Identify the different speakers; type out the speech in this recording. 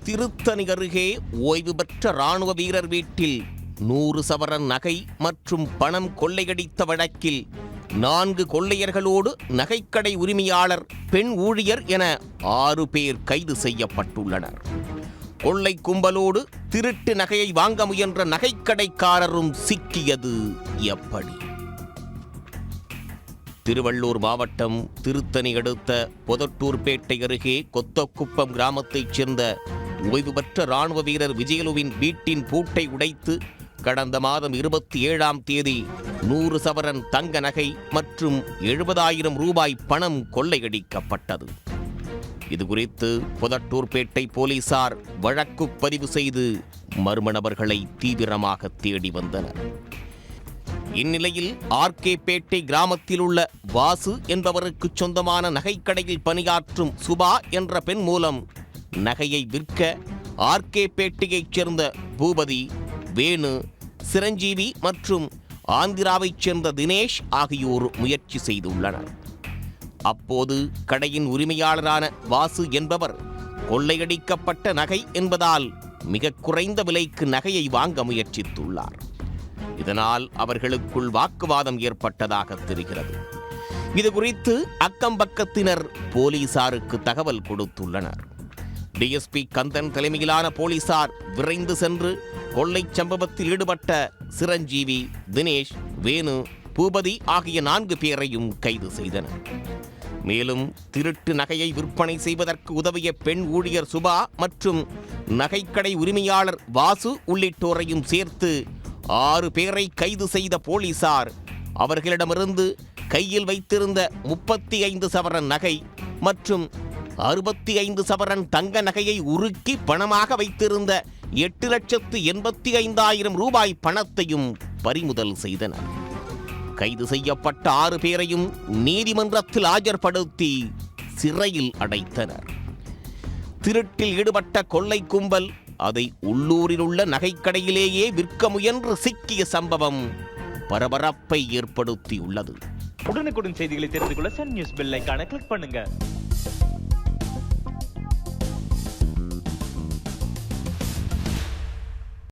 Speaker 1: திருத்தணி அருகே ஓய்வு பெற்ற ராணுவ வீரர் வீட்டில் 100 சவரன் நகை மற்றும் பணம் கொள்ளையடித்த வழக்கில் 4 கொள்ளையர்களோடு நகைக்கடை உரிமையாளர், பெண் ஊழியர் என 6 பேர் கைது செய்யப்பட்டுள்ளனர். கொள்ளை கும்பலோடு திருட்டு நகையை வாங்க முயன்ற நகைக்கடைக்காரரும் சிக்கியது எப்படி? திருவள்ளூர் மாவட்டம் திருத்தணி அடுத்த பொதட்டூர்பேட்டை அருகே கொத்தக்குப்பம் கிராமத்தைச் சேர்ந்த ஓய்வு பெற்ற ராணுவ வீரர் விஜயலுவின் வீட்டின் பூட்டை உடைத்து கடந்த மாதம் 27ஆம் தேதி 100 சவரன் தங்க நகை மற்றும் 70,000 ரூபாய் பணம் கொள்ளையடிக்கப்பட்டது. இதுகுறித்து பொதட்டூர்பேட்டை போலீசார் வழக்கு பதிவு செய்து மர்ம நபர்களை தீவிரமாக தேடி வந்தனர். இந்நிலையில் ஆர்கே பேட்டை கிராமத்தில் உள்ள வாசு என்பவருக்கு சொந்தமான நகைக்கடையில் பணியாற்றும் சுபா என்ற பெண் மூலம் நகையை விற்க ஆர்கே பேட்டையைச் சேர்ந்த பூபதி, வேணு, சிரஞ்சீவி மற்றும் ஆந்திராவைச் சேர்ந்த தினேஷ் ஆகியோர் முயற்சி செய்துள்ளனர். அப்போது கடையின் உரிமையாளரான வாசு என்பவர் கொள்ளையடிக்கப்பட்ட நகை என்பதால் மிக குறைந்த விலைக்கு நகையை வாங்க முயற்சித்துள்ளார். இதனால் அவர்களுக்குள் வாக்குவாதம் ஏற்பட்டதாக தெரிகிறது. இதுகுறித்து அக்கம்பக்கத்தினர் போலீசாருக்கு தகவல் கொடுத்துள்ளனர். டிஎஸ்பி கந்தன் தலைமையிலான போலீசார் விரைந்து சென்று கொள்ளை சம்பவத்தில் ஈடுபட்ட சிரஞ்சீவி, தினேஷ், வேணு, பூபதி ஆகிய 4 பேரையும் கைது செய்தனர். மேலும் திருட்டு நகையை விற்பனை செய்வதற்கு உதவிய பெண் ஊழியர் சுபா மற்றும் நகைக்கடை உரிமையாளர் வாசு உள்ளிட்டோரையும் சேர்த்து 6 பேரை கைது செய்த போலீசார் அவர்களிடமிருந்து கையில் வைத்திருந்த 35 சவரன் நகை மற்றும் 65 சவரன் தங்க நகையை உருக்கி பணமாக வைத்திருந்த 8,85,000 ரூபாய் பணத்தையும் பறிமுதல் செய்தனர். கைது செய்யப்பட்ட 6 பேரையும் நீதிமன்றத்தில் ஆஜர்படுத்தி சிறையில் அடைத்தனர். திருட்டில் ஈடுபட்ட கொள்ளை கும்பல் அதை உள்ளூரில் உள்ள நகைக்கடையிலேயே விற்க முயன்று சிக்கிய சம்பவம் பரபரப்பை ஏற்படுத்தியுள்ளது.
Speaker 2: உடனுக்குடன் செய்திகளை தெரிந்து கொள்ள சன் நியூஸ் பெல் ஐகானை கிளிக் பண்ணுங்க.